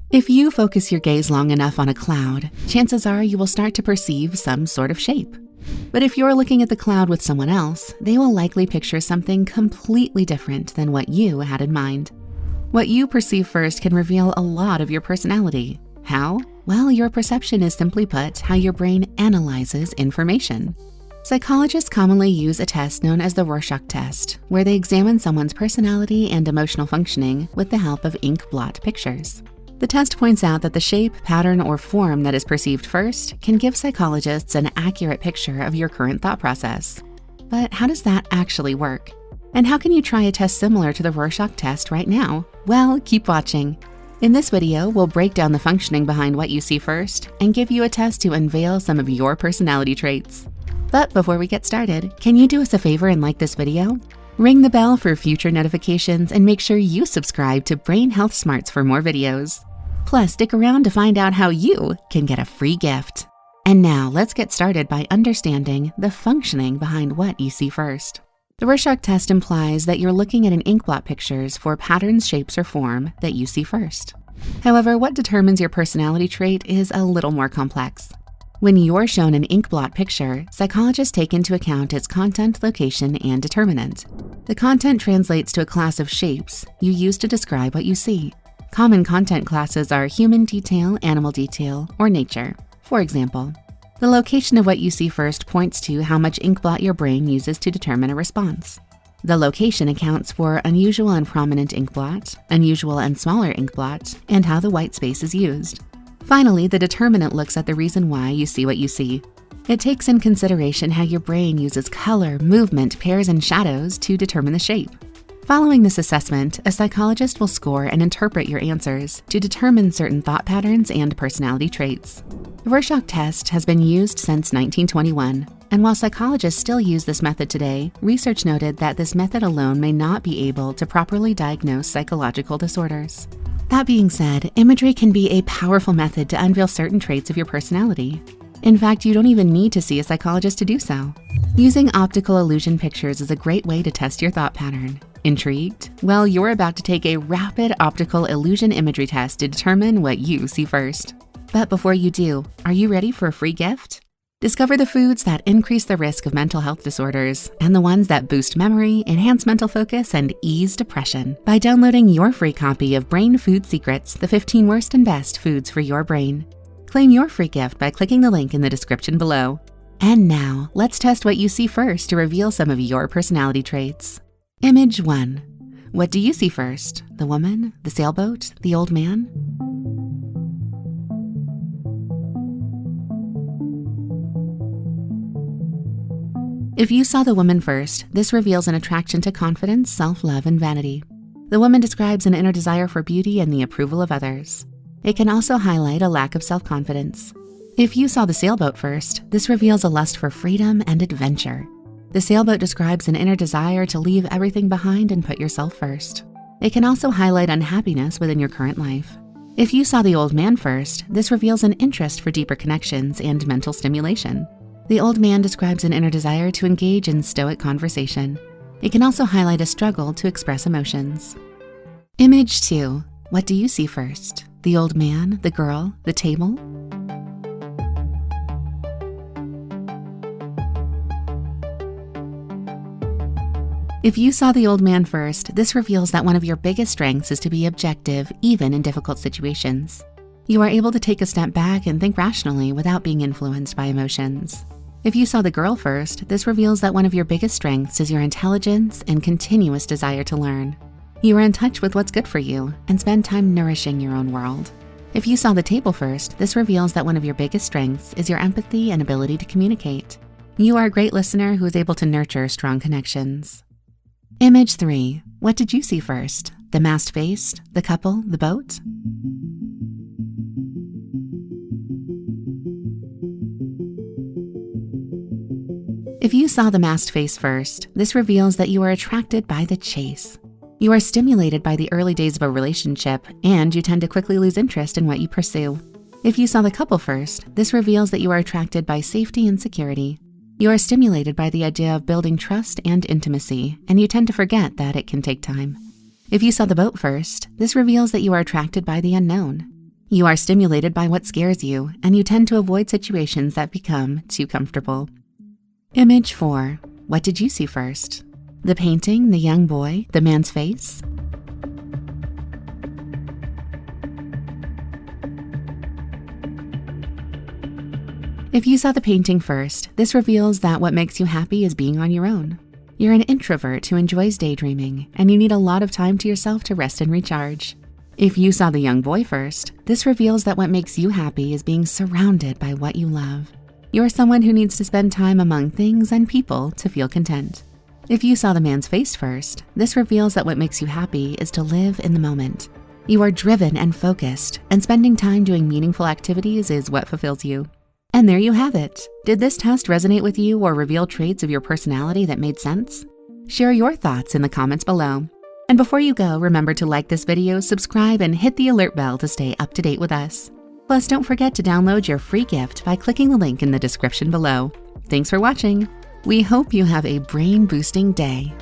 If you focus your gaze long enough on a cloud, chances are you will start to perceive some sort of shape. But if you're looking at the cloud with someone else, they will likely picture something completely different than what you had in mind. What you perceive first can reveal a lot of your personality. How? Well, your perception is, simply put, how your brain analyzes information. Psychologists commonly use a test known as the Rorschach test, where they examine someone's personality and emotional functioning with the help of ink blot pictures. The test points out that the shape, pattern, or form that is perceived first can give psychologists an accurate picture of your current thought process. But how does that actually work? And how can you try a test similar to the Rorschach test right now? Well, keep watching. In this video, we'll break down the functioning behind what you see first and give you a test to unveil some of your personality traits. But before we get started, can you do us a favor and like this video? Ring the bell for future notifications and make sure you subscribe to Brain Health Smarts for more videos. Plus, stick around to find out how you can get a free gift. And now let's get started by understanding the functioning behind what you see first. The Rorschach test implies that you're looking at an ink blot pictures for patterns, shapes, or form that you see first. However, what determines your personality trait is a little more complex. When you're shown an ink blot picture, psychologists take into account its content, location, and determinant. The content translates to a class of shapes you use to describe what you see. Common content classes are human detail, animal detail, or nature. For example, the location of what you see first points to how much ink blot your brain uses to determine a response. The location accounts for unusual and prominent ink blot, unusual and smaller ink blot, and how the white space is used. Finally, the determinant looks at the reason why you see what you see. It takes in consideration how your brain uses color, movement, pairs, and shadows to determine the shape. Following this assessment, a psychologist will score and interpret your answers to determine certain thought patterns and personality traits. The Rorschach test has been used since 1921, and while psychologists still use this method today, research noted that this method alone may not be able to properly diagnose psychological disorders. That being said, imagery can be a powerful method to unveil certain traits of your personality. In fact, you don't even need to see a psychologist to do so. Using optical illusion pictures is a great way to test your thought pattern. Intrigued? Well, you're about to take a rapid optical illusion imagery test to determine what you see first. But before you do, are you ready for a free gift? Discover the foods that increase the risk of mental health disorders and the ones that boost memory, enhance mental focus, and ease depression by downloading your free copy of Brain Food Secrets, the 15 worst and best foods for your brain. Claim your free gift by clicking the link in the description below. And now, let's test what you see first to reveal some of your personality traits. Image 1. What do you see first? The woman? The sailboat? The old man? If you saw the woman first, this reveals an attraction to confidence, self-love, and vanity. The woman describes an inner desire for beauty and the approval of others. It can also highlight a lack of self-confidence. If you saw the sailboat first, this reveals a lust for freedom and adventure. The sailboat describes an inner desire to leave everything behind and put yourself first. It can also highlight unhappiness within your current life. If you saw the old man first, this reveals an interest for deeper connections and mental stimulation. The old man describes an inner desire to engage in stoic conversation. It can also highlight a struggle to express emotions. Image 2. What do you see first? The old man, the girl, the table? If you saw the old man first, this reveals that one of your biggest strengths is to be objective, even in difficult situations. You are able to take a step back and think rationally without being influenced by emotions. If you saw the girl first, this reveals that one of your biggest strengths is your intelligence and continuous desire to learn. You are in touch with what's good for you and spend time nourishing your own world. If you saw the table first, this reveals that one of your biggest strengths is your empathy and ability to communicate. You are a great listener who is able to nurture strong connections. Image 3. What did you see first? The masked face, the couple, the boat? If you saw the masked face first, this reveals that you are attracted by the chase. You are stimulated by the early days of a relationship, and you tend to quickly lose interest in what you pursue. If you saw the couple first, this reveals that you are attracted by safety and security. You are stimulated by the idea of building trust and intimacy, and you tend to forget that it can take time. If you saw the boat first, this reveals that you are attracted by the unknown. You are stimulated by what scares you, and you tend to avoid situations that become too comfortable. Image 4. What did you see first? The painting, the young boy, the man's face? If you saw the painting first, this reveals that what makes you happy is being on your own. You're an introvert who enjoys daydreaming, and you need a lot of time to yourself to rest and recharge. If you saw the young boy first, this reveals that what makes you happy is being surrounded by what you love. You're someone who needs to spend time among things and people to feel content. If you saw the man's face first, this reveals that what makes you happy is to live in the moment. You are driven and focused, and spending time doing meaningful activities is what fulfills you. And there you have it. Did this test resonate with you or reveal traits of your personality that made sense? Share your thoughts in the comments below. And before you go, remember to like this video, subscribe, and hit the alert bell to stay up to date with us. Plus, don't forget to download your free gift by clicking the link in the description below. Thanks for watching. We hope you have a brain-boosting day.